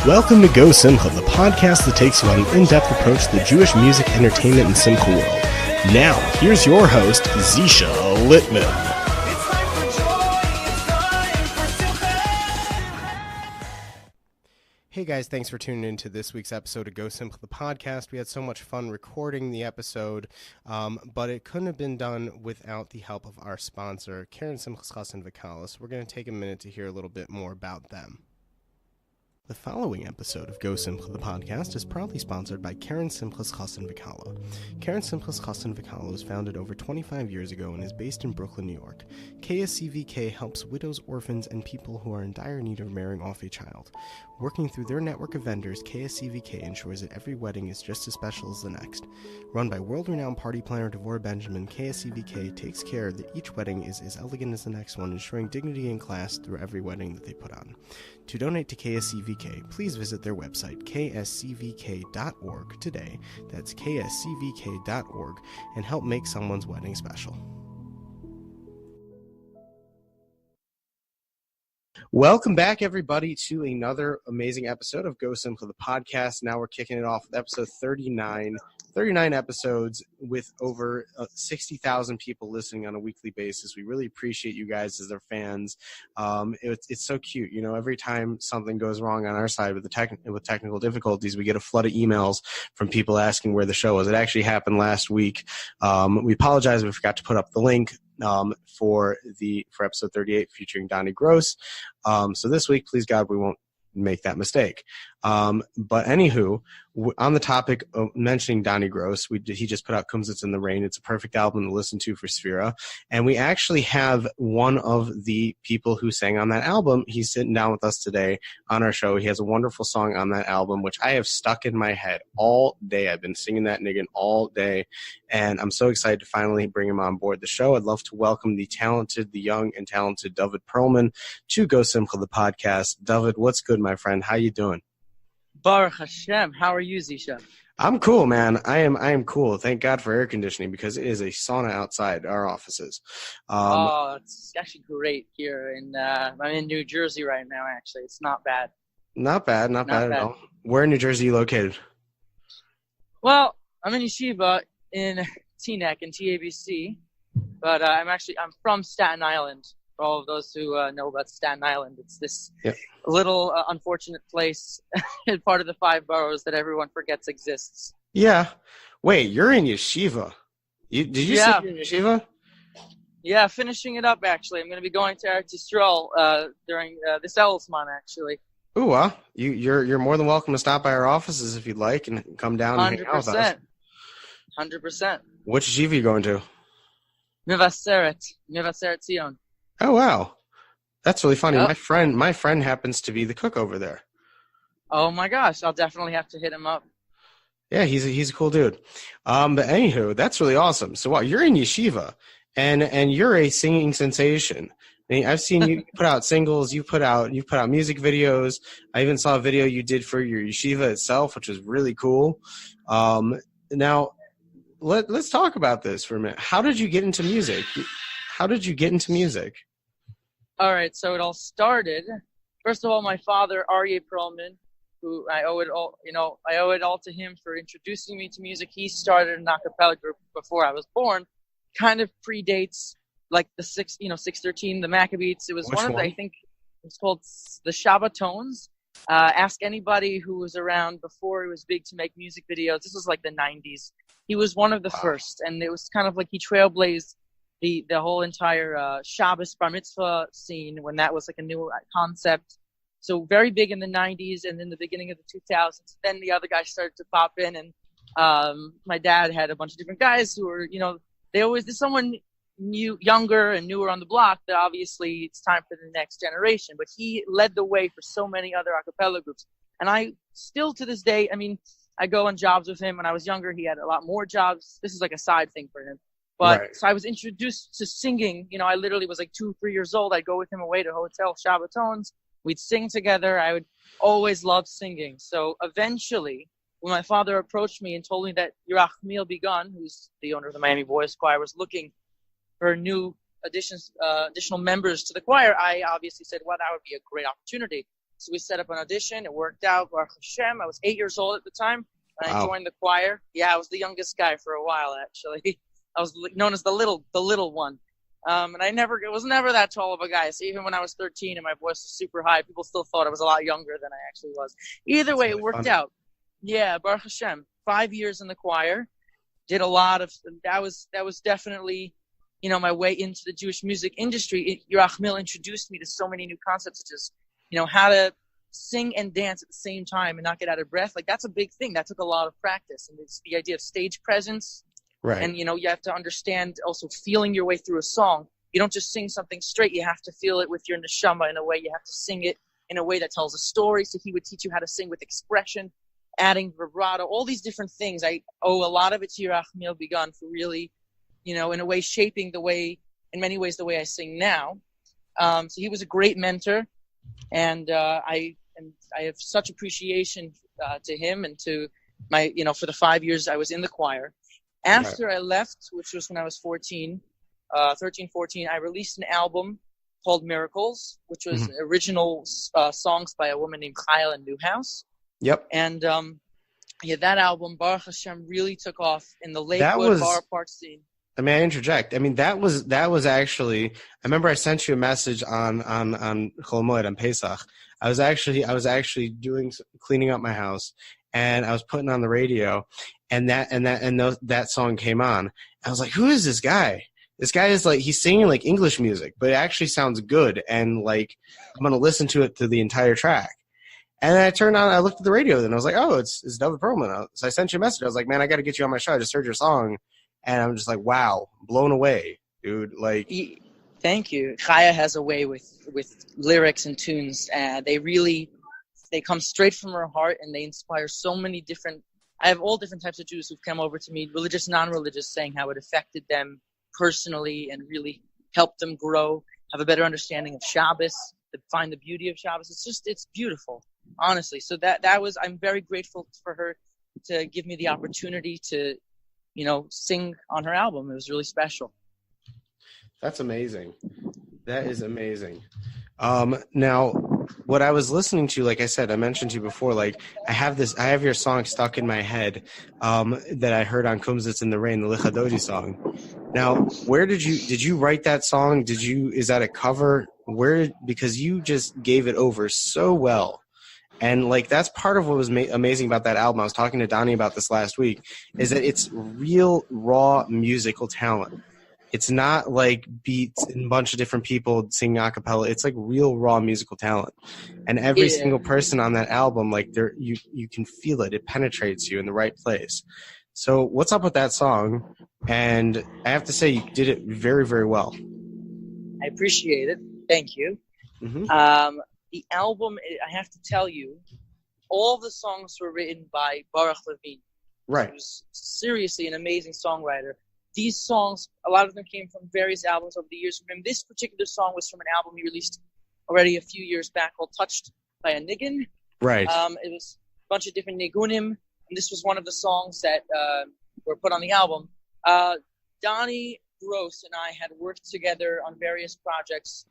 Welcome to GoSimcha, the podcast that takes you on an in-depth approach to the Jewish music, entertainment, and simcha world. Now, here's your host, Zeesha Littman. Hey guys, thanks for tuning in to this week's episode of GoSimcha, the podcast. We had so much fun recording the episode, but it couldn't have been done without the help of our sponsor, Karen Simchas Chassan V'Kalas. We're going to take a minute to hear a little bit more about them. The following episode of GoSimcha, the podcast, is proudly sponsored by Karen Simchas Chassan V'Kala. Karen Simchas Chassan V'Kala was founded over 25 years ago and is based in Brooklyn, New York. KSCVK helps widows, orphans, and people who are in dire need of marrying off a child. Working through their network of vendors, KSCVK ensures that every wedding is just as special as the next. Run by world-renowned party planner Devorah Benjamin, KSCVK takes care that each wedding is as elegant as the next one, ensuring dignity and class through every wedding that they put on. To donate to KSCVK, please visit their website, kscvk.org, today. That's kscvk.org, and help make someone's wedding special. Welcome back, everybody, to another amazing episode of GoSimcha, the podcast. Now we're kicking it off with episode 39. 39 episodes with over 60,000 people listening on a weekly basis. We really appreciate you guys as our fans. It's so cute. You know, every time something goes wrong on our side with technical difficulties, we get a flood of emails from people asking where the show was. It actually happened last week. We apologize. We forgot to put up the link for episode 38 featuring Donnie Gross. So this week, please God, we won't make that mistake. But anywho, on the topic of mentioning Donnie Gross, he just put out Kumsitz in the Rain. It's a perfect album to listen to for Sphira. And we actually have one of the people who sang on that album. He's sitting down with us today on our show. He has a wonderful song on that album, which I have stuck in my head all day. I've been singing that niggin all day. And I'm so excited to finally bring him on board the show. I'd love to welcome the young and talented Dovid Pearlman to GoSimcha, the podcast. Dovid, what's good, my friend? How you doing? Baruch Hashem. How are you, Zeesha? I'm cool, man. I am cool. Thank God for air conditioning because it is a sauna outside our offices. It's actually great here. I'm in New Jersey right now, actually. It's not bad. Not bad at all. Where in New Jersey are you located? Well, I'm in Yeshiva in Teaneck in TABC, but I'm from Staten Island. For all of those who know about Staten Island, it's this little unfortunate place, part of the 5 boroughs that everyone forgets exists. Yeah. Wait, you're in Yeshiva. Did you say you're in Yeshiva? Yeah, finishing it up, actually. I'm going to be going to Eretz Yisrael during this Elzman, actually. Ooh, well, you're more than welcome to stop by our offices if you'd like and come down and hang out with us. 100%. Which yeshiva are you going to? Mevaseret Zion. Oh, wow. That's really funny. Yep. My friend happens to be the cook over there. Oh, my gosh. I'll definitely have to hit him up. Yeah, he's a cool dude. But anywho, that's really awesome. So, wow, you're in Yeshiva, and you're a singing sensation. I mean, I've seen you put out singles. You've put out music videos. I even saw a video you did for your Yeshiva itself, which was really cool. Now, let's talk about this for a minute. How did you get into music? All right, so it all started. First of all, my father, Aryeh Pearlman, who I owe it all to him for introducing me to music. He started an a cappella group before I was born. Kind of predates like the 613, the Maccabees. It was I think it was called the Shabbatons. Ask anybody who was around before it was big to make music videos. This was like the 90s. He was one of the first, and it was kind of like he trailblazed the whole entire Shabbos bar mitzvah scene when that was like a new concept. So very big in the 90s and in the beginning of the 2000s. Then the other guys started to pop in, and my dad had a bunch of different guys who were, there's someone new, younger and newer on the block that obviously it's time for the next generation. But he led the way for so many other a cappella groups. And I still to this day, I go on jobs with him. When I was younger, he had a lot more jobs. This is like a side thing for him. But right. So I was introduced to singing. I literally was like 2-3 years old. I'd go with him away to Hotel Shabbatons. We'd sing together. I would always love singing. So eventually, when my father approached me and told me that Yerachmiel Begun, who's the owner of the Miami Boys Choir, was looking for new additional members to the choir, I obviously said, well, that would be a great opportunity. So we set up an audition. It worked out. Baruch Hashem. I was 8 years old at the time. And I joined the choir. Yeah, I was the youngest guy for a while, actually. I was known as the little one. And it was never that tall of a guy. So even when I was 13 and my voice was super high, people still thought I was a lot younger than I actually was. Either way, it worked out. Yeah, Baruch Hashem. 5 years in the choir. Did a lot of, that was definitely, my way into the Jewish music industry. Yerachmiel introduced me to so many new concepts, such as, how to sing and dance at the same time and not get out of breath. Like, that's a big thing. That took a lot of practice. And it's the idea of stage presence. Right. And, you have to understand also feeling your way through a song. You don't just sing something straight. You have to feel it with your neshama in a way. You have to sing it in a way that tells a story. So he would teach you how to sing with expression, adding vibrato, all these different things. I owe a lot of it to Yerachmiel Begun for really, in a way, shaping in many ways, the way I sing now. So he was a great mentor. And I have such appreciation to him and to my, for the 5 years I was in the choir. After I left, which was when I was 13, 14, I released an album called Miracles, which was original songs by a woman named Chayla Newhouse. Yep. And that album, Baruch Hashem, really took off in the Lakewood Bar Park scene. May I interject? I mean, that was actually. I remember I sent you a message on Chol Moed on Pesach. I was actually cleaning up my house, and I was putting on the radio, and that song came on. I was like, who is this guy? This guy is like, he's singing like English music, but it actually sounds good, and like I'm gonna listen to it through the entire track. And then I looked at the radio, and I was like, oh, it's Dovid Pearlman. So I sent you a message. I was like, man, I got to get you on my show. I just heard your song. And I'm just like, wow, blown away, dude. Like, thank you. Chaya has a way with lyrics and tunes. They come straight from her heart, and they inspire so many different. I have all different types of Jews who've come over to me, religious, non-religious, saying how it affected them personally and really helped them grow, have a better understanding of Shabbos, to find the beauty of Shabbos. It's beautiful, honestly. So I'm very grateful for her to give me the opportunity to, sing on her album. It was really special. That's amazing. That is amazing. Now, what I was listening to, like I said, I mentioned to you before, like I have your song stuck in my head that I heard on Kumsitz in the Rain, the Lichadodi song. Now, where did you write that song? Is that a cover? Because you just gave it over so well. And like that's part of what was amazing about that album. I was talking to Donnie about this last week, is that it's real raw musical talent. It's not like beats and a bunch of different people singing a cappella. It's like real raw musical talent. And every single person on that album, like you can feel it. It penetrates you in the right place. So what's up with that song? And I have to say you did it very, very well. I appreciate it. Thank you. Mm-hmm. The album, I have to tell you, all the songs were written by Baruch Levine. Right. Who's seriously an amazing songwriter. These songs, a lot of them came from various albums over the years. And this particular song was from an album he released already a few years back called Touched by a Nigun. Right. It was a bunch of different nigunim, and this was one of the songs that were put on the album. Donnie Gross and I had worked together on various projects,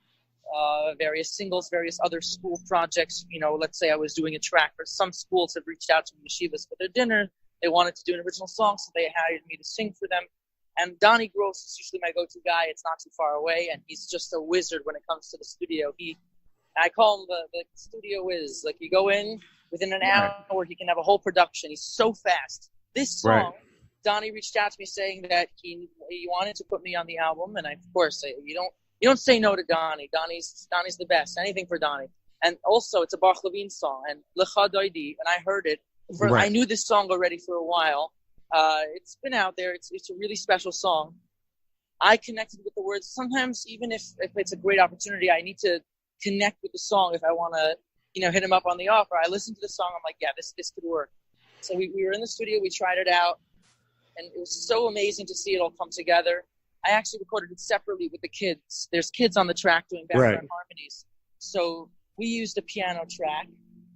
various singles, various other school projects. Let's say I was doing a track for some schools have reached out to Yeshivas for their dinner. They wanted to do an original song, so they hired me to sing for them. And Donnie Gross is usually my go-to guy. It's not too far away, and he's just a wizard when it comes to the studio. I call him the studio whiz. Like, you go in, within an hour, he can have a whole production. He's so fast. This song, Donnie reached out to me saying that he wanted to put me on the album, and I, of course, you don't say no to Donnie. Donnie's the best. Anything for Donnie. And also, it's a Baruch Levine song, and Lecha Doidi, and I heard it. I knew this song already for a while. It's been out there. It's a really special song. I connected with the words. Sometimes, even if it's a great opportunity, I need to connect with the song if I want to, hit him up on the offer. I listened to the song. I'm like, yeah, this could work. So we were in the studio. We tried it out, and it was so amazing to see it all come together. I actually recorded it separately with the kids. There's kids on the track doing background harmonies. So we used a piano track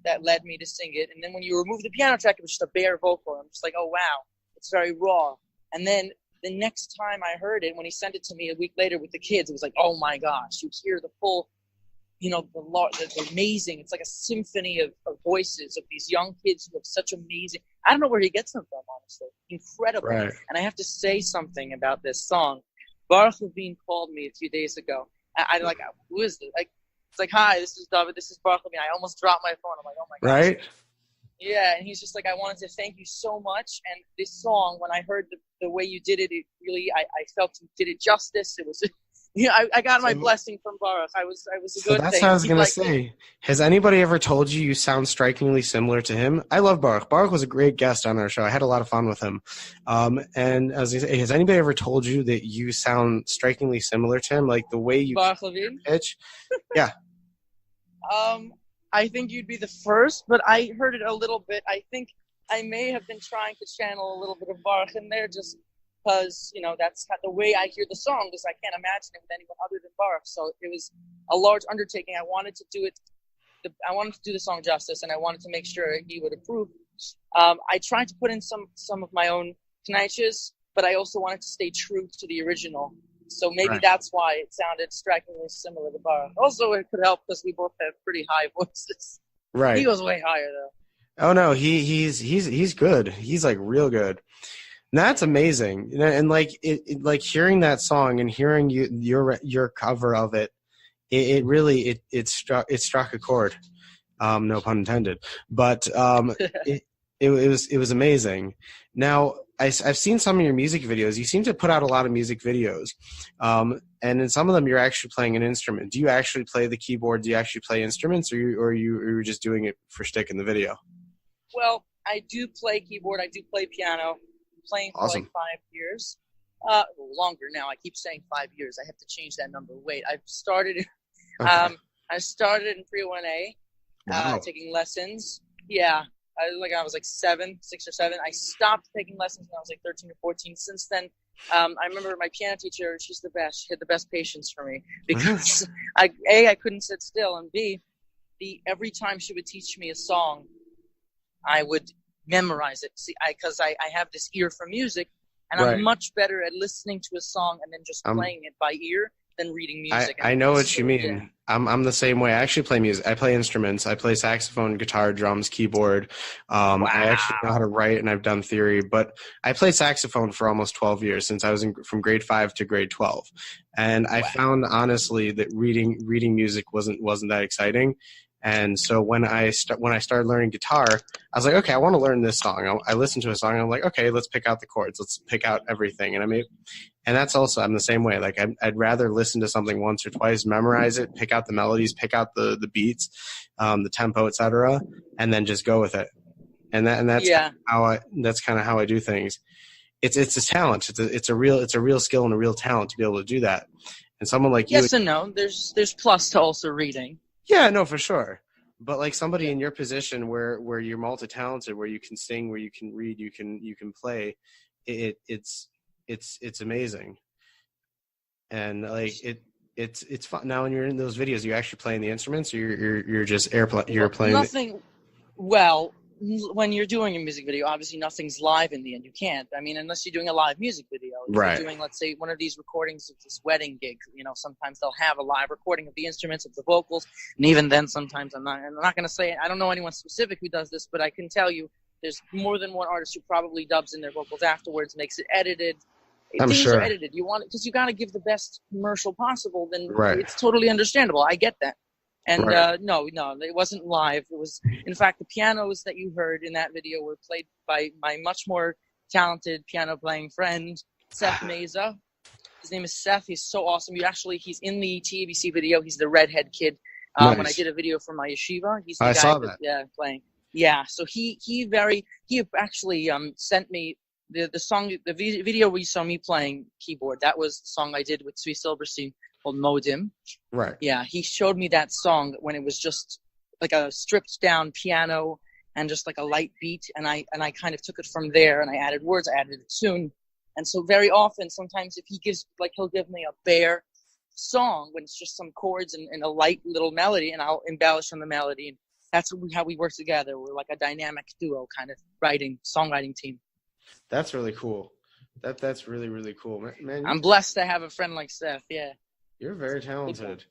that led me to sing it. And then when you remove the piano track, it was just a bare vocal. I'm just like, oh, wow, it's very raw. And then the next time I heard it, when he sent it to me a week later with the kids, it was like, oh, my gosh, you hear the full the amazing. It's like a symphony of voices of these young kids who have such amazing. I don't know where he gets them from, honestly. Incredible. Right. And I have to say something about this song. Baruch Levine called me a few days ago. I like, who is this? Like, it's like, hi, this is Dovid. This is Baruch Levine. I almost dropped my phone. I'm like, oh my God. Right. Yeah, and he's just like, I wanted to thank you so much. And this song, when I heard the way you did it, it really, I felt you did it justice. It was, I got my blessing from Baruch. I was a So good that's thing. what I was going to say. Has anybody ever told you sound strikingly similar to him? I love Baruch. Baruch was a great guest on our show. I had a lot of fun with him. And as I say, has anybody ever told you that you sound strikingly similar to him? Like the way you Baruch Levine? pitch? Yeah. I think you'd be the first, but I heard it a little bit. I think I may have been trying to channel a little bit of Baruch in there just because, that's kind of the way I hear the song, because I can't imagine it with anyone other than Baruch. So it was a large undertaking. I wanted to do the song justice, and I wanted to make sure he would approve. I tried to put in some of my own knishes, but I also wanted to stay true to the original. So maybe that's why it sounded strikingly similar to Baruch. Also, it could help because we both have pretty high voices. Right. He was way higher though. Oh no, he's good. He's like real good. And that's amazing. And like like hearing that song and hearing your cover of it, it really struck a chord. No pun intended. But it was amazing. Now I've seen some of your music videos. You seem to put out a lot of music videos, and in some of them you're actually playing an instrument. Do you actually play the keyboard? Do you actually play instruments, or you just doing it for shtick in the video? Well, I do play keyboard. I do play piano. I'm playing for Awesome. like 5 years. Longer now. I keep saying 5 years. I have to change that number. Wait, I've started. Okay. I started in pre-1A, Wow. taking lessons. Yeah. I was like 6 or 7. I stopped taking lessons when I was like 13 or 14. Since then, I remember my piano teacher, she's the best. She had the best patience for me because I couldn't sit still, and B, every time she would teach me a song, I would memorize it. See, because I have this ear for music, and I'm much better at listening to a song and then just playing it by ear than reading music. I know what you mean. Yeah. I'm the same way. I actually play music. I play instruments. I play saxophone, guitar, drums, keyboard. Wow. I actually know how to write, and I've done theory. But I played saxophone for almost 12 years, since I was from grade 5 to grade 12. And I found, honestly, that reading music wasn't that exciting. And so when I started learning guitar, I was like, okay, I want to learn this song. I listened to a song, and I'm like, okay, let's pick out the chords. Let's pick out everything. And that's also, I'm the same way. Like I'd rather listen to something once or twice, memorize it, pick out the melodies, pick out the beats, the tempo, etc., and then just go with it. And that's kind of how I do things. It's a talent. It's a real skill and a real talent to be able to do that. And someone like you. Yes and no. There's plus to also reading. Yeah, no, for sure. But like somebody in your position where you're multi-talented, where you can sing, where you can read, you can play, it's amazing. And like it's fun. Now when you're in those videos, you actually playing the instruments, or you're just playing nothing. Well, when you're doing a music video, obviously nothing's live in the end. You can't. I mean, unless you're doing a live music video. If you're doing, let's say, one of these recordings of this wedding gig, sometimes they'll have a live recording of the instruments, of the vocals, and even then sometimes I'm not going to say, I don't know anyone specific who does this, but I can tell you there's more than one artist who probably dubs in their vocals afterwards, makes it edited. I'm Things sure. are edited. You want it because you got to give the best commercial possible. Then it's totally understandable. I get that. And no, it wasn't live. It was, in fact, the pianos that you heard in that video were played by my much more talented piano playing friend, Seth Meza. His name is Seth. He's so awesome. He's in the TABC video. He's the redhead kid. Nice. When I did a video for my yeshiva, he's the I guy saw that. playing. Yeah, so he actually sent me the song, the video where you saw me playing keyboard. That was the song I did with Tzvi Silberstein called Modim. Right. Yeah, he showed me that song when it was just like a stripped down piano and just like a light beat, and I kind of took it from there, and I added words, I added a tune. And so very often, sometimes if he'll give me a bare song when it's just some chords and a light little melody, and I'll embellish on the melody. And that's how we work together. We're like a dynamic duo kind of songwriting team. That's really cool. That's really, really cool. Man, I'm blessed to have a friend like Seth, yeah. You're very talented.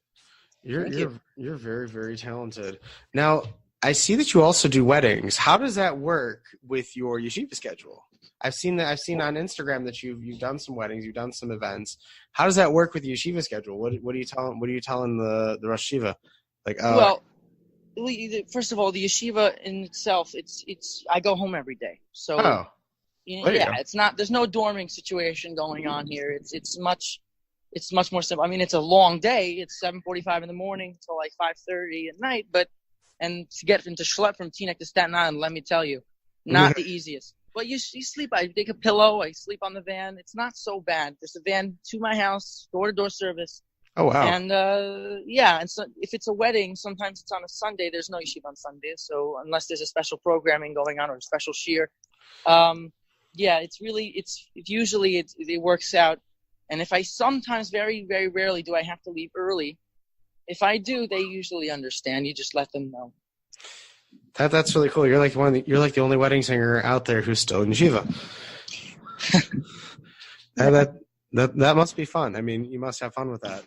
You're very, very talented. Now, I see that you also do weddings. How does that work with your yeshiva schedule? I've seen on Instagram that you've done some weddings, you've done some events. How does that work with the yeshiva schedule? What are you telling the Rosh Yeshiva? Like, Well, first of all, the yeshiva in itself, it's I go home every day. So it's not, there's no dorming situation going on here. It's much more simple. I mean, it's a long day. It's 7:45 in the morning till like 5:30 at night, and to get into Schlepp from Teaneck to Staten Island, let me tell you, not the easiest. But you sleep. I take a pillow. I sleep on the van. It's not so bad. There's a van to my house, door-to-door service. Oh, wow. And, and so if it's a wedding, sometimes it's on a Sunday. There's no yeshiva on Sundays. So unless there's a special programming going on or a special shiur, it works out. And if I sometimes, very, very rarely do I have to leave early. If I do, they usually understand. You just let them know. That's really cool. You're like the only wedding singer out there who's still in yeshiva. That must be fun. I mean, you must have fun with that.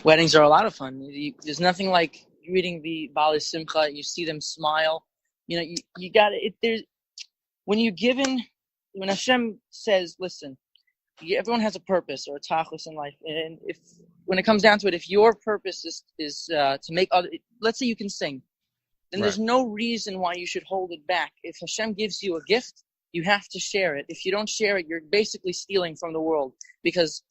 Weddings are a lot of fun. There's nothing like reading the Baalei Simcha. You see them smile. You know, you got it. When Hashem says, "Listen, everyone has a purpose or a tachlis in life," and when it comes down to it, if your purpose is to make other, let's say you can sing, then there's no reason why you should hold it back. If Hashem gives you a gift, you have to share it. If you don't share it, you're basically stealing from the world, because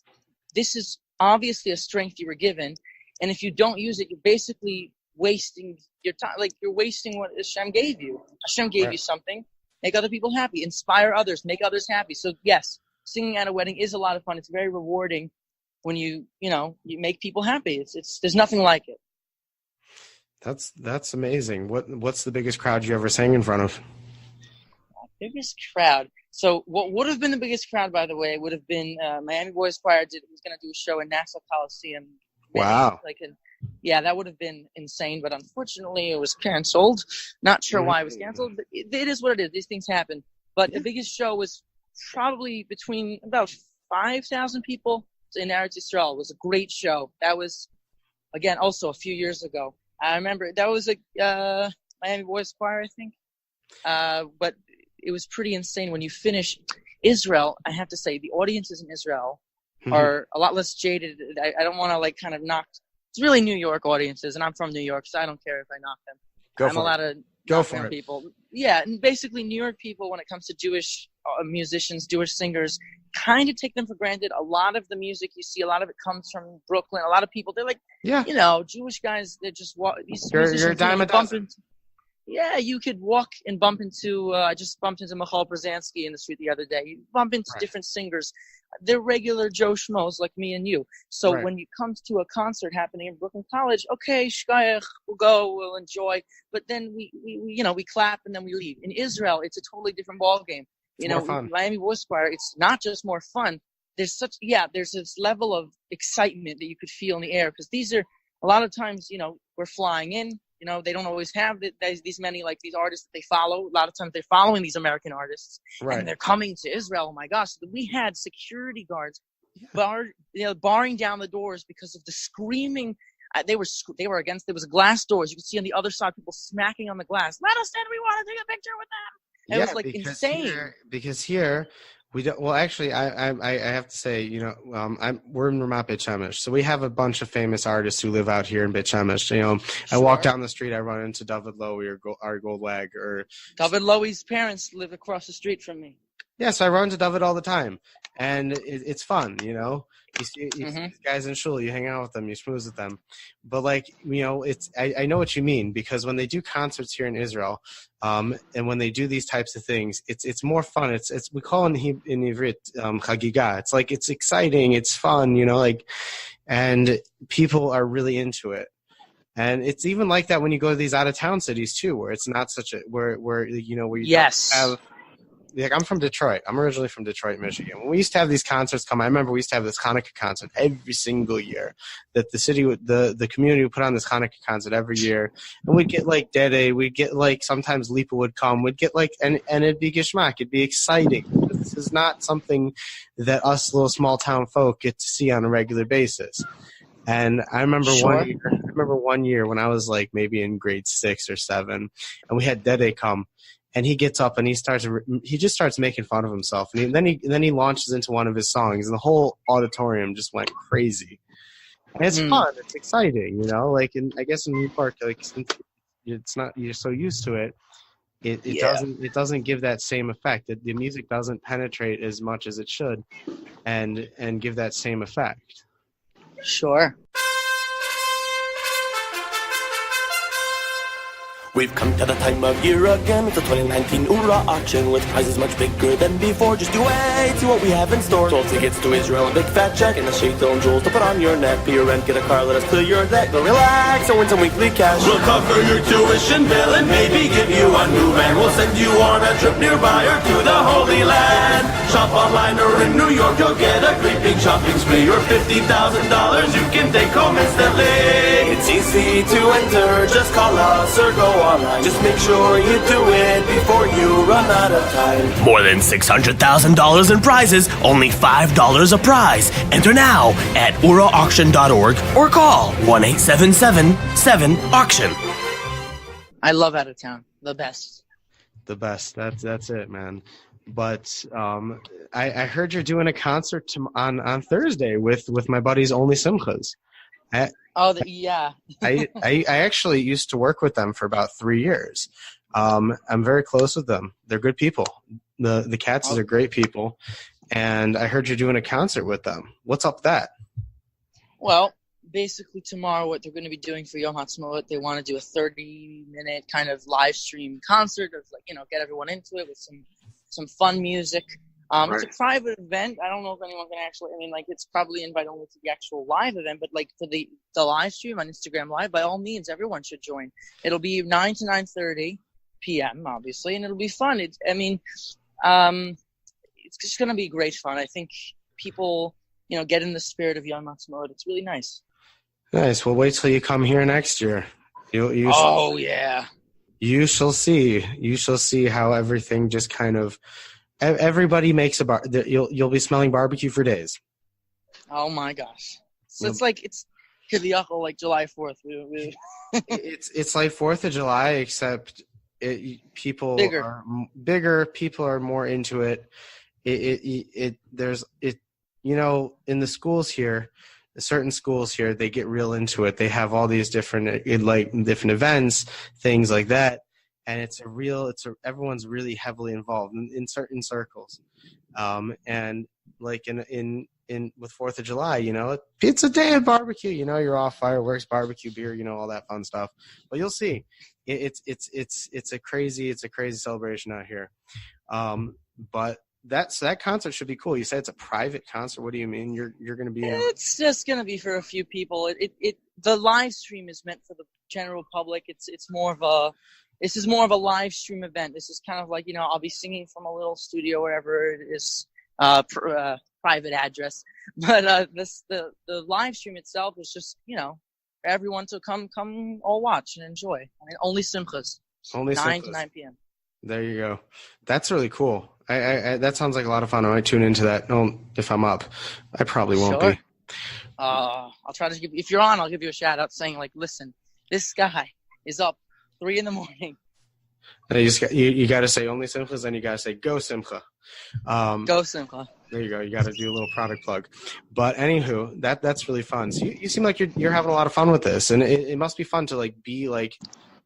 this is obviously a strength you were given, and if you don't use it, you're basically wasting your time. Like, you're wasting what Hashem gave you. Hashem gave you something. Make other people happy. Inspire others. Make others happy. So yes, singing at a wedding is a lot of fun. It's very rewarding when you make people happy. It's there's nothing like it. That's amazing. What's the biggest crowd you ever sang in front of? Biggest crowd. So what would have been the biggest crowd, by the way, would have been Miami Boys Choir was going to do a show in Nassau Coliseum. Wow. That would have been insane, but unfortunately it was canceled. Not sure why it was canceled, but it is what it is. These things happen. But the biggest show was probably between about 5,000 people in Eretz Yisrael. It was a great show. That was, again, also a few years ago. I remember that was a Miami Boys Choir, I think. But it was pretty insane when you finish. Israel, I have to say, the audiences in Israel are a lot less jaded. I don't want to kind of knock. It's really New York audiences, and I'm from New York, so I don't care if I knock them. I'm allowed to go for it. People. Yeah, and basically New York people, when it comes to Jewish musicians, Jewish singers, kind of take them for granted. A lot of the music you see, a lot of it comes from Brooklyn. A lot of people, they're like, Jewish guys, they're just these musicians. You're a dime a dozen. Yeah, you could walk and bump into, I just bumped into Michal Brzezinski in the street the other day. You bump into different singers. They're regular Joe Schmoes like me and you. So when you come to a concert happening in Brooklyn College, okay, shkayach, we'll go, we'll enjoy. But then we clap and then we leave. In Israel, it's a totally different ballgame. Miami Boys Choir, it's not just more fun. There's this level of excitement that you could feel in the air, because these are, a lot of times, we're flying in. They don't always have these many, these artists that they follow. A lot of times they're following these American artists, and they're coming to Israel. Oh my gosh. We had security guards barring down the doors because of the screaming. There was glass doors. You could see on the other side people smacking on the glass. Let us in. We want to take a picture with them. It was insane. Because here we don't. Well, actually, I have to say, we're in Ramat Beit Shemesh, so we have a bunch of famous artists who live out here in Beit Shemesh. I walk down the street, I run into Dovid Lowy or Ari Goldwag or Dovid Lowy's parents live across the street from me. Yeah, so I run to Dovid all the time, and it's fun, You see these guys in shul, you hang out with them, you schmooze with them. But it's I know what you mean, because when they do concerts here in Israel, and when they do these types of things, it's more fun. It's we call in Ivrit chagiga. It's exciting, it's fun, and people are really into it. And it's even like that when you go to these out of town cities too, where it's not such a where you have. I'm from Detroit. I'm originally from Detroit, Michigan. When we used to have these concerts come, I remember we used to have this Hanukkah concert every single year. That the community would put on this Hanukkah concert every year, and we'd get Dede, we'd get sometimes Lipa would come, we'd get and it'd be gishmak, it'd be exciting. This is not something that us little small town folk get to see on a regular basis. And I remember one year remember one year when I was like maybe in grade 6 or 7, and we had Dede come, and he gets up and he just starts making fun of himself, and then he launches into one of his songs, and the whole auditorium just went crazy. And it's fun, it's exciting, you know. Like, I guess in New Park, like since it's not, you're so used to it. It doesn't give that same effect. The music doesn't penetrate as much as it should, and give that same effect. Sure. We've come to the time of year again. It's the 2019 Ura auction with prizes much bigger than before. Just you wait, see what we have in store. Sold tickets to Israel, a big fat check, and the shade-tone jewels to put on your neck. Pay your rent, get a car, let us clear your debt. Go relax and win some weekly cash. We'll cover your tuition bill and maybe give you a new van. We'll send you on a trip nearby or to the Holy Land. Shop online or in New York, you'll get a great big shopping spree. Or $50,000 you can take home instantly. It's easy to enter, just call us or go online. Just make sure you do it before you run out of time. More than $600,000 in prizes, only $5 a prize. Enter now at uraauction.org or call 1-877-7-AUCTION. I love Out of Town. The best. The best. That's it, man. But I heard you're doing a concert on Thursday with my buddies Only Simchas. Yeah. I actually used to work with them for about 3 years. I'm very close with them. They're good people. The Katzes are great people. And I heard you're doing a concert with them. What's up with that? Well, basically tomorrow what they're going to be doing for Yom HaTzmaut, they want to do a 30-minute kind of live stream concert of, like, get everyone into it with some fun music. Right. It's a private event. I don't know if anyone can actually, it's probably invite only to the actual live event, but like for the live stream on Instagram Live, by all means, everyone should join. It'll be 9 to 9:30 p.m., obviously, and it'll be fun. It's just going to be great fun. I think people, get in the spirit of Yom HaTzmaut. It's really nice. Nice. Well, wait till you come here next year. Yeah. You shall see. You shall see how everything just kind of... Everybody makes a bar. You'll be smelling barbecue for days. Oh my gosh! So it's like Kiviyachol, like July 4th. It's like 4th of July, except people are bigger. People are more into it. In the schools here, certain schools here, they get real into it. They have all these different events, things like that. And everyone's really heavily involved in certain circles, and like in with 4th of July, it's a day of barbecue. You're off, fireworks, barbecue, beer, all that fun stuff. But you'll see, it's a crazy celebration out here. But that concert should be cool. You said it's a private concert. What do you mean? You're going to be? It's just going to be for a few people. The live stream is meant for the general public. This is more of a live stream event. This is kind of like, I'll be singing from a little studio, wherever it is, private address. But the live stream itself is just, for everyone to come all watch and enjoy. Only Simchas. Only 9 to 9 p.m. There you go. That's really cool. I that sounds like a lot of fun. I might tune into that. If I'm up. I probably won't be. I'll try to if you're on, I'll give you a shout out saying, like, listen, this guy is up 3 a.m. You got to say Only Simchas, then you got to say GoSimcha. GoSimcha. There you go. You got to do a little product plug. But anywho, that's really fun. So you seem like you're having a lot of fun with this, and it must be fun to be like,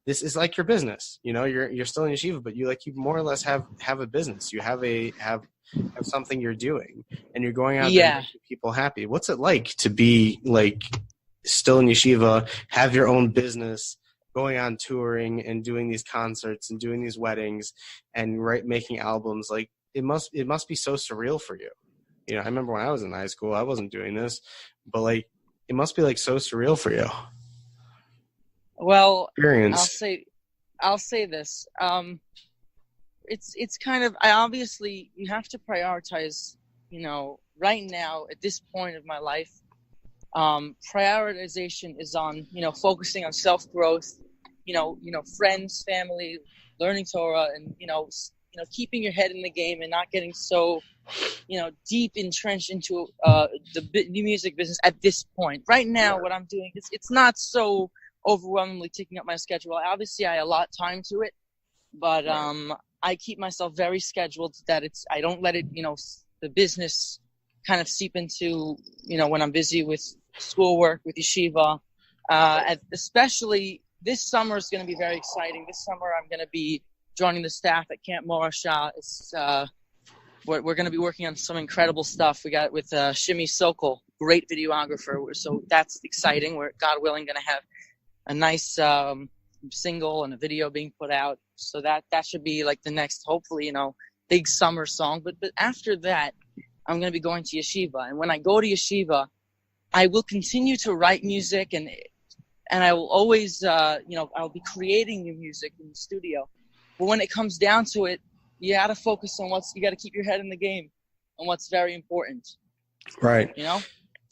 this is like your business. You're still in yeshiva, but you more or less have a business. You have something you're doing, and you're going out there to make people happy. What's it like to be still in yeshiva, have your own business, going on touring and doing these concerts and doing these weddings and making albums? Like, it must be so surreal for you. I remember when I was in high school, I wasn't doing this, but it must be so surreal for you. Well, experience. I'll say this. It's kind of, obviously you have to prioritize, right now at this point of my life, prioritization is on, focusing on self-growth, friends, family, learning Torah, and, keeping your head in the game and not getting so deep entrenched into the new music business at this point. Right now, what I'm doing it's not so overwhelmingly taking up my schedule. Obviously, I allot time to it, but I keep myself very scheduled that I don't let it, the business kind of seep into, when I'm busy with schoolwork, with yeshiva. Especially this summer is going to be very exciting. This summer I'm going to be joining the staff at Camp Morasha. It's we're going to be working on some incredible stuff. We got with Shimi Sokol, great videographer. So that's exciting. We're, God willing, going to have a nice single and a video being put out. So that should be like the next, hopefully, big summer song. But after that, I'm going to be going to yeshiva. And when I go to yeshiva, I will continue to write music and I will always, I'll be creating new music in the studio. But when it comes down to it, you got to focus on you got to keep your head in the game on what's very important. Right.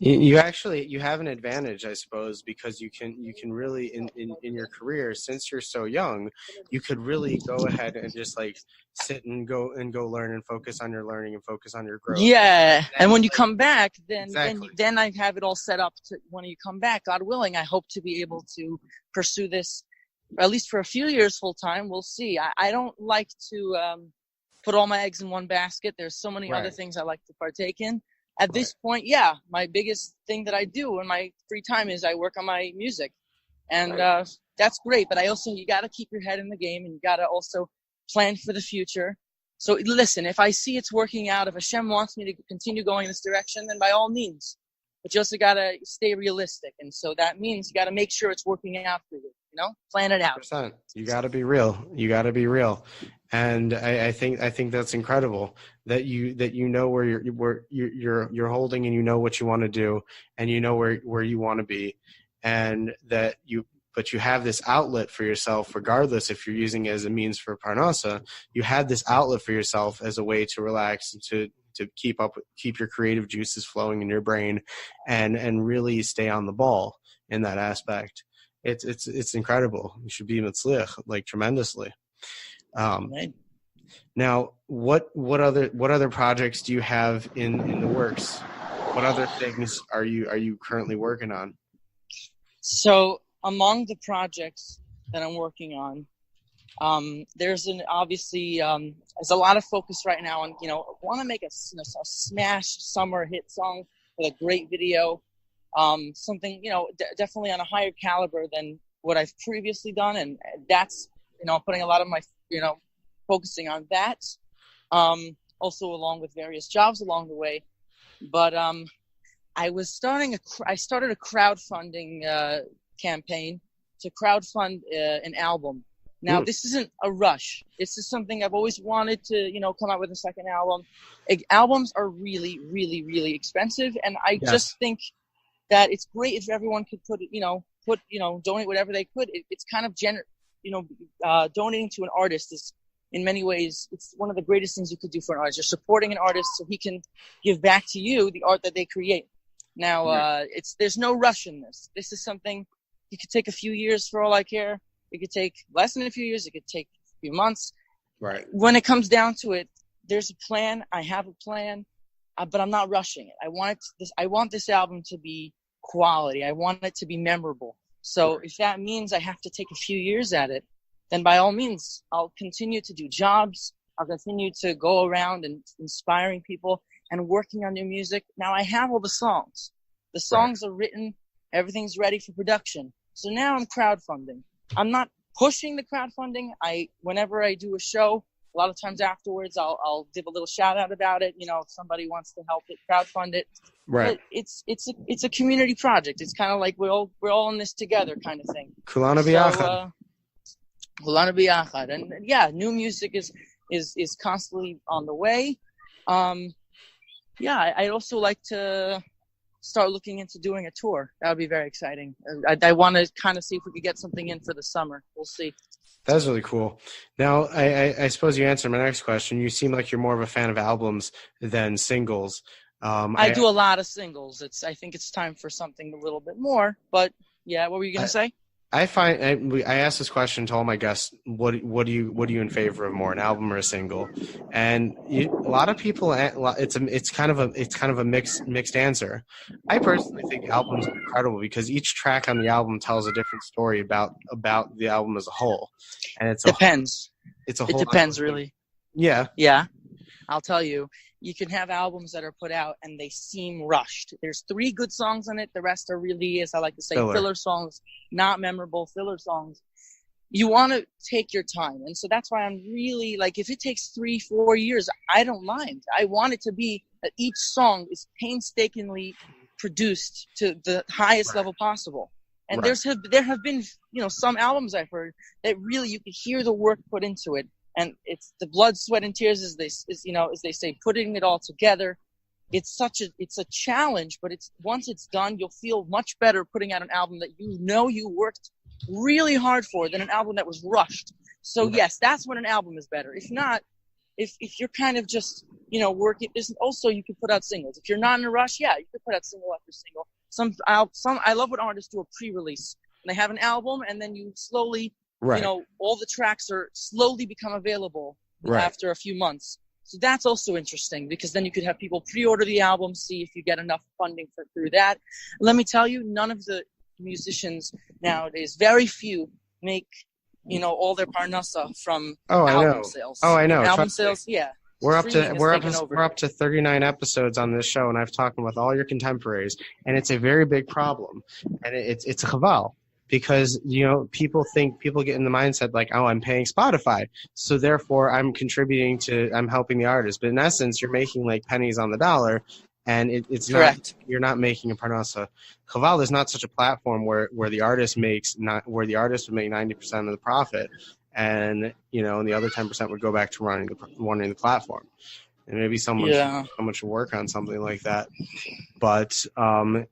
You have an advantage, I suppose, because you can really in your career, since you're so young, you could really go ahead and just like sit and go learn and focus on your learning and focus on your growth. Yeah, and when you come back, then Exactly. I have it all set up to when you come back. God willing, I hope to be able to pursue this at least for a few years full time. We'll see. I don't like to put all my eggs in one basket. There's so many other things I like to partake in. At this point, my biggest thing that I do in my free time is I work on my music. And that's great. But you got to keep your head in the game and you got to also plan for the future. So listen, if I see it's working out, if Hashem wants me to continue going in this direction, then by all means. But you also got to stay realistic. And so that means you got to make sure it's working out for you, plan it out. 100%. You got to be real. And I think that's incredible that you know where you're holding and you know what you want to do and you know where you want to be, and that but you have this outlet for yourself, regardless if you're using it as a means for parnasa. You had this outlet for yourself as a way to relax and to keep your creative juices flowing in your brain and really stay on the ball in that aspect. It's incredible. You should be mitzliach, like tremendously. Now, what other projects do you have in the works? What other things are you currently working on? So among the projects that I'm working on, there's a lot of focus right now on, I want to make a smash summer hit song with a great video, something, definitely on a higher caliber than what I've previously done. And that's, I'm putting a lot of my, focusing on that, also along with various jobs along the way. But I started a crowdfunding campaign to crowdfund an album. Now, This isn't a rush. This is something I've always wanted to, come out with a second album. Albums are really, really, really expensive, and I just think that it's great if everyone could donate whatever they could. It's kind of donating to an artist is, in many ways, it's one of the greatest things you could do for an artist. You're supporting an artist so he can give back to you the art that they create. Now, there's no rush in this. This is something you could take a few years for all I care. It could take less than a few years. It could take a few months. Right. When it comes down to it, there's a plan. I have a plan, but I'm not rushing it. I want this album to be quality. I want it to be memorable. So if that means I have to take a few years at it, then by all means, I'll continue to do jobs. I'll continue to go around and inspiring people and working on new music. Now I have all the songs. The songs are written. Everything's ready for production. So now I'm crowdfunding. I'm not pushing the crowdfunding. Whenever I do a show, a lot of times afterwards, I'll give a little shout out about it. If somebody wants to help it, crowdfund it. Right. But it's a community project. It's kind of like we're all in this together kind of thing. Kulana biyachad. Kulana biyachad. And new music is constantly on the way. I'd also like to start looking into doing a tour. That would be very exciting. I want to kind of see if we could get something in for the summer. We'll see. That's really cool. Now, I suppose you answered my next question. You seem like you're more of a fan of albums than singles. I do a lot of singles. I think it's time for something a little bit more. But, what were you going to say? I find I ask this question to all my guests: what are you in favor of more, an album or a single? And a lot of people, it's kind of a mixed answer. I personally think albums are incredible because each track on the album tells a different story about the album as a whole, and it depends really. Yeah. I'll tell you. You can have albums that are put out and they seem rushed. There's 3 good songs on it. The rest are really, as I like to say, filler songs, not memorable filler songs. You want to take your time. And so that's why I'm really like, if it takes 3-4 years, I don't mind. I want it to be that each song is painstakingly produced to the highest level possible. And there have been, some albums I've heard that really you could hear the work put into it. And it's the blood, sweat, and tears, as they say, putting it all together. It's a challenge, but once it's done, you'll feel much better putting out an album that you worked really hard for than an album that was rushed. So yes, that's when an album is better. If not, if you're kind of just working, also you can put out singles. If you're not in a rush, you can put out single after single. I love when artists do a pre-release. They have an album, and then you slowly. All the tracks are slowly become available after a few months. So that's also interesting because then you could have people pre-order the album, see if you get enough funding through that. Let me tell you, none of the musicians nowadays, very few, make, all their parnassa from album sales. Oh, I know. Album sales, yeah. We're up to 39 episodes on this show, and I've talked with all your contemporaries, and it's a very big problem, and it's a chaval. Because, people get in the mindset like, oh, I'm paying Spotify, so therefore I'm helping the artist. But in essence, you're making like pennies on the dollar, and it's correct. You're not making a parnassa. Chaval is not such a platform where the artist would make 90% of the profit, and and the other 10% would go back to running the platform. And maybe someone should work on something like that. But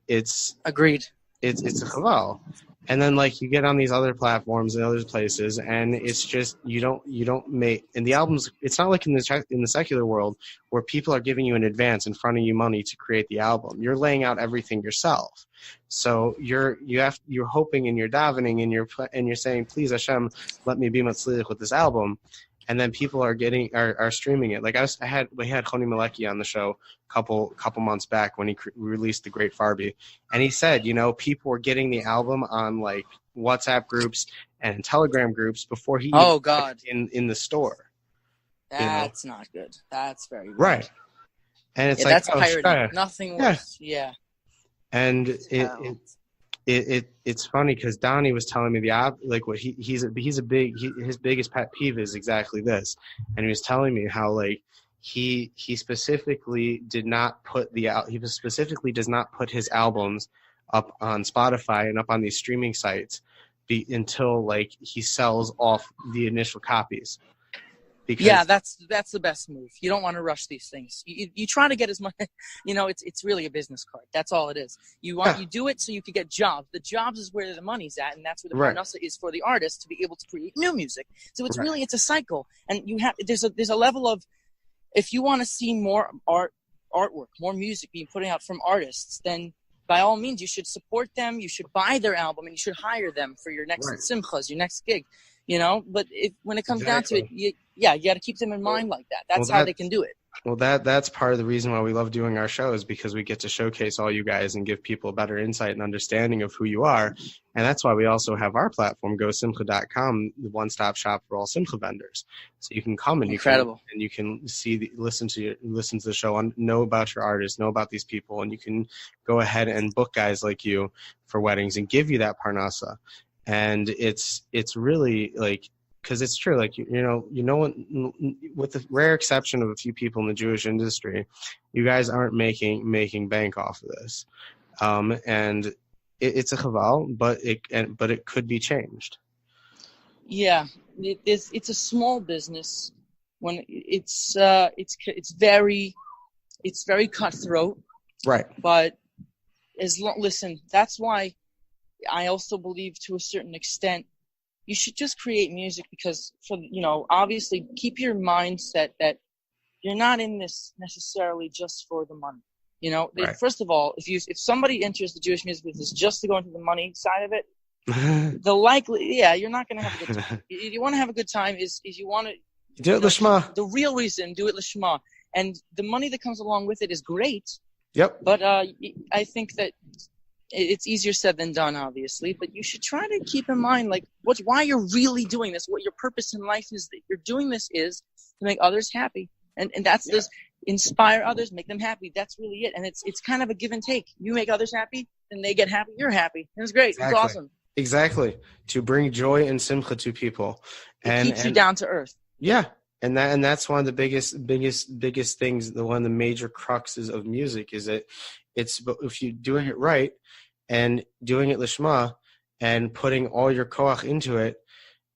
it's agreed. It's a chaval. And then like you get on these other platforms and other places, and it's just you don't make. And the albums, it's not like in the secular world where people are giving you in advance and fronting you money to create the album. You're laying out everything yourself. So you're hoping and you're davening and you're saying, please Hashem, let me be matzliach with this album. And then people are streaming it. Like we had Choni Maleki on the show a couple months back when he released The Great Farby, and he said, people were getting the album on like WhatsApp groups and Telegram groups before he got in the store. That's not good. That's very rude. Right. And it's that's pirating. Nothing worse. Yeah. And it's funny because Donnie was telling me what his biggest pet peeve is exactly this, and he was telling me how like he specifically does not put his albums up on Spotify and up on these streaming sites until like he sells off the initial copies. Because, that's the best move. You don't want to rush these things. You try to get as much. It's really a business card. That's all it is. You do it so you can get jobs. The jobs is where the money's at, and that's where the parnassa is for the artist to be able to create new music. So it's really it's a cycle, and there's a level of, if you want to see more artwork, more music being put out from artists, then by all means you should support them. You should buy their album, and you should hire them for your next simchas, your next gig. But when it comes down to it, you got to keep them in mind like that. That's how they can do it. Well, that's part of the reason why we love doing our shows, because we get to showcase all you guys and give people a better insight and understanding of who you are. And that's why we also have our platform, GoSimcha.com, the one-stop shop for all Simcha vendors. So you can come and you can listen to the show, and know about your artists, know about these people, and you can go ahead and book guys like you for weddings and give you that parnassa. And it's really like, because it's true, like with the rare exception of a few people in the Jewish industry, you guys aren't making bank off of this, and it's a chaval, but it could be changed. Yeah, it's a small business when it's very cutthroat, right? But listen, that's why I also believe to a certain extent you should just create music, because obviously keep your mindset that you're not in this necessarily just for the money. First of all, if somebody enters the Jewish music business just to go into the money side of it, you're not going to have a good time. You want to have a good time is you want to do it lishma. The real reason, do it lishma. And the money that comes along with it is great. Yep. But I think that it's easier said than done, obviously. But you should try to keep in mind, like, why you're really doing this, what your purpose in life is. That you're doing this is to make others happy, and that's this. Inspire others, make them happy. That's really it. And it's kind of a give and take. You make others happy, and they get happy. You're happy. And it's great. Exactly. It's awesome. Exactly. To bring joy and simcha to people. It keeps you down to earth. Yeah. And that's one of the biggest things, one of the major cruxes of music is that it's, if you're doing it right and doing it lishma and putting all your koach into it,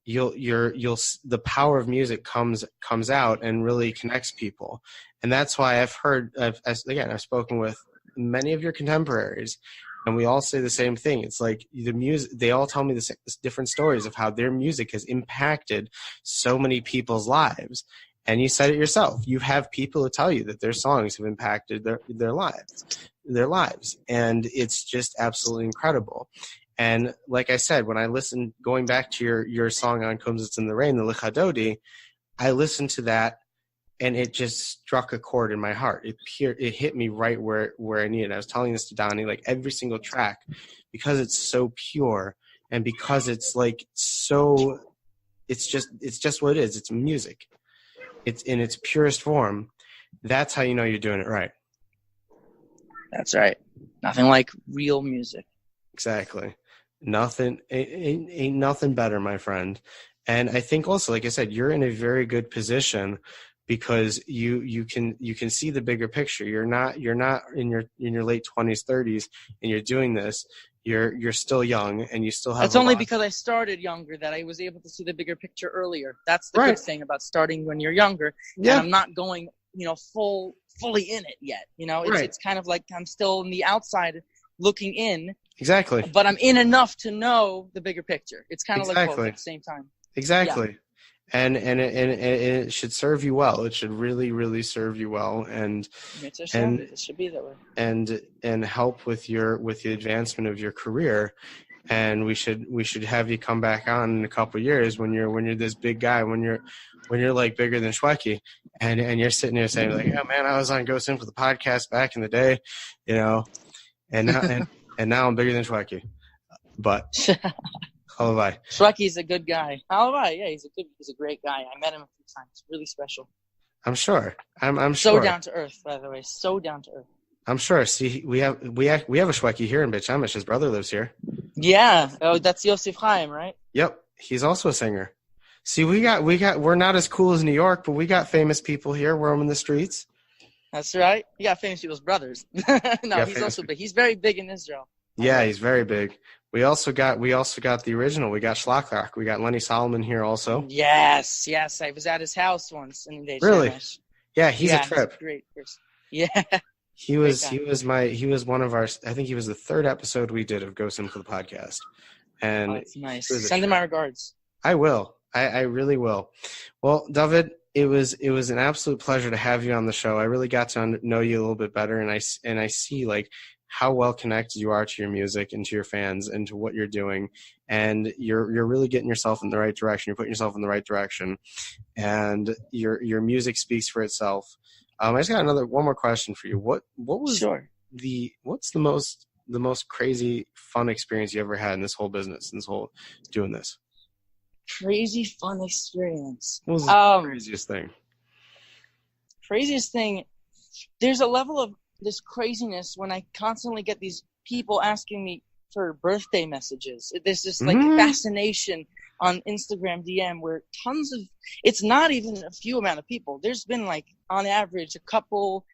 the power of music comes out and really connects people. And that's why I've spoken with many of your contemporaries, and we all say the same thing. It's like the music, they all tell me the different stories of how their music has impacted so many people's lives. And you said it yourself. You have people who tell you that their songs have impacted their lives. And it's just absolutely incredible. And like I said, when I listened, going back to your song on Comes It's in the Rain, the Lichadodi, I listened to that and it just struck a chord in my heart. It hit me right where I needed. I was telling this to Donnie, like every single track, because it's so pure and because it's like so, it's just what it is. It's music. It's in its purest form. That's how you know you're doing it right. That's right. Nothing like real music. Exactly. Nothing ain't nothing better, my friend. And I think also, like I said, you're in a very good position because you can see the bigger picture. You're not in your late 20s, 30s, and you're doing this. You're still young, and you still have. That's only because I started younger that I was able to see the bigger picture earlier. That's the good thing about starting when you're younger. Yeah. And I'm not going, fully in it yet. It's kind of like I'm still on the outside looking in. Exactly. But I'm in enough to know the bigger picture. It's kind of like both at the same time. Exactly. Yeah. And it should serve you well. It should really, really serve you well, and it should be that way. And help with the advancement of your career. And we should have you come back on in a couple of years when you're this big guy, when you're like bigger than Shweki, and you're sitting there saying like, oh man, I was on GoSimcha the podcast back in the day, and now I'm bigger than Shweki, but. Halavai. Shweki's a good guy. Halavai, yeah, he's a great guy. I met him a few times. Really special. I'm sure. I'm so sure. down to earth, by the way. So down to earth. I'm sure. See, we have a Shweki here in Beit Shemesh. His brother lives here. Yeah. Oh, that's Yosef Chaim, right? Yep. He's also a singer. See, we're not as cool as New York, but we got famous people here roaming the streets. That's right. You got famous people's brothers. No, he's also big. He's very big in Israel. Yeah, he's very big. We also got the original. We got Shlachlach. We got Lenny Solomon here also. Yes. I was at his house once in Beit Shemesh. Really? Yeah, he's a trip. He's a great person. Yeah. He was one of our. I think he was the third episode we did of GoSimcha the podcast. And that's nice. Send him my regards. I will. I really will. Well, Dovid, it was an absolute pleasure to have you on the show. I really got to know you a little bit better, and I see like how well connected you are to your music and to your fans and to what you're doing, and you're really getting yourself in the right direction. You're putting yourself in the right direction, and your music speaks for itself. I just got one more question for you. What was what's the most crazy fun experience you ever had in this whole business, in this whole doing this? Crazy fun experience. What was the craziest thing? Craziest thing. There's a level of this craziness when I constantly get these people asking me for birthday messages. There's this like fascination on Instagram DM where it's not even a few amount of people. There's been like on average a couple,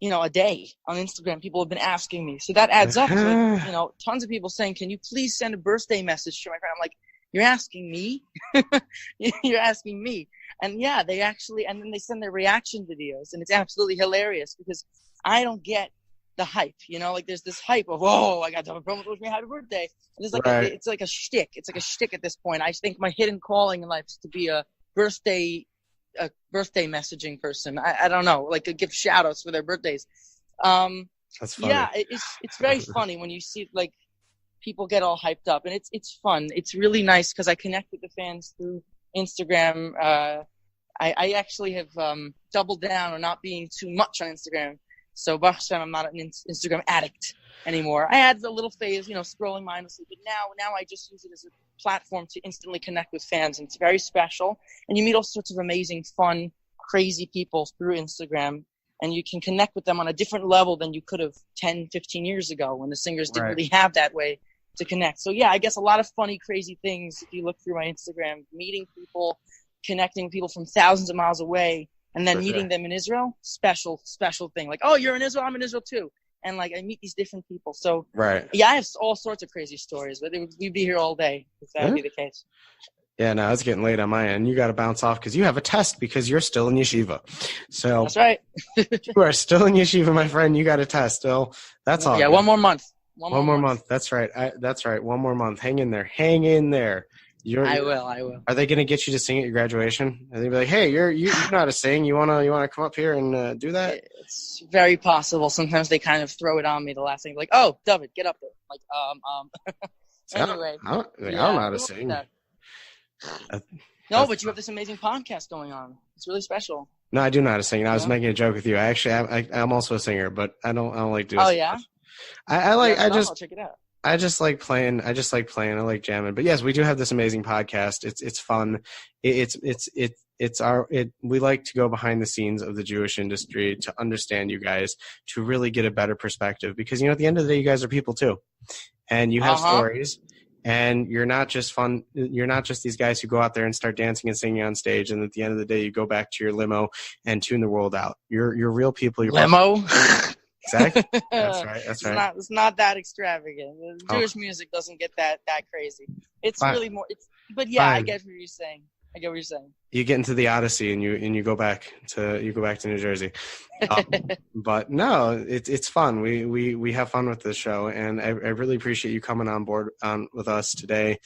a day on Instagram. People have been asking me. So that adds up to, tons of people saying, can you please send a birthday message to my friend? I'm like, you're asking me? You're asking me. And yeah, they actually, and then they send their reaction videos, and it's absolutely hilarious because I don't get the hype, like there's this hype of, I got Dovid Pearlman to wish me a happy birthday. And it's like, it's like a shtick. It's like a shtick at this point. I think my hidden calling in life is to be a birthday messaging person. I don't know, like to give shout outs for their birthdays. That's funny. Yeah, it's very funny when you see like people get all hyped up, and it's fun. It's really nice because I connect with the fans through Instagram. I actually have doubled down on not being too much on Instagram. So Baruch Hashem, I'm not an Instagram addict anymore. I had a little phase, scrolling mindlessly, but now I just use it as a platform to instantly connect with fans, and it's very special. And you meet all sorts of amazing, fun, crazy people through Instagram, and you can connect with them on a different level than you could have 10, 15 years ago when the singers didn't really have that way to connect. So yeah, I guess a lot of funny, crazy things if you look through my Instagram, meeting people, connecting with people from thousands of miles away, and then meeting them in Israel, special thing. Like, oh, you're in Israel, I'm in Israel too. And like, I meet these different people. So yeah, I have all sorts of crazy stories, but we'd be here all day if that would be the case. Yeah, no, it's getting late on my end. You got to bounce off because you have a test because you're still in yeshiva. So that's right. You are still in yeshiva, my friend. You got a test still. That's all. Yeah, good. One more month. One more month. That's right. That's right. One more month. Hang in there. Hang in there. I will. Are they going to get you to sing at your graduation? Are they be like, hey, you know how to sing. You wanna come up here and do that? It's very possible. Sometimes they kind of throw it on me the last thing. Like, oh, Dovid, get up there. Like, Anyway. I don't know how to sing. No, but you have this amazing podcast going on. It's really special. No, I do know how to sing. I was making a joke with you. I'm also a singer, but I don't like doing. Oh yeah. I'll check it out. I just like playing. I like jamming. But yes, we do have this amazing podcast. It's fun. We like to go behind the scenes of the Jewish industry to understand you guys, to really get a better perspective. Because at the end of the day, you guys are people too, and you have stories. And you're not just fun. You're not just these guys who go out there and start dancing and singing on stage. And at the end of the day, you go back to your limo and tune the world out. You're real people. Limo. Exactly. That's right. It's not that extravagant. Jewish music doesn't get that crazy. It's really more. But yeah, I get what you're saying. You get into the Odyssey and you go back to New Jersey. But no, it's fun. We have fun with this show, and I really appreciate you coming on board with us today.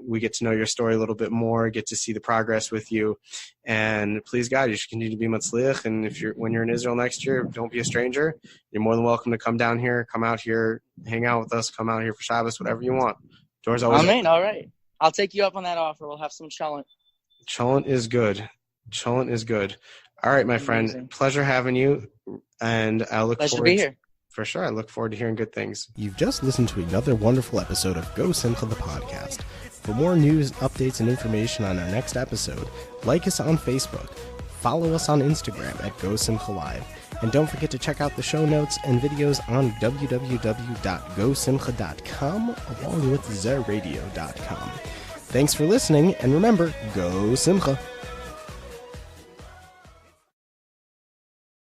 We get to know your story a little bit more, get to see the progress with you, and please God, you should continue to be matzliach. And when you're in Israel next year, don't be a stranger. You're more than welcome to come down here, come out here, hang out with us, come out here for Shabbos, whatever you want. Doors always open. All right. I'll take you up on that offer. We'll have some cholent. Cholent is good. All right, my friend. Pleasure having you, and I look forward to be here. For sure. I look forward to hearing good things. You've just listened to another wonderful episode of GoSimcha the podcast. For more news, updates, and information on our next episode, like us on Facebook, follow us on Instagram at GoSimcha Live, and don't forget to check out the show notes and videos on www.gosimcha.com along with zeradio.com. Thanks for listening, and remember, Go Simcha!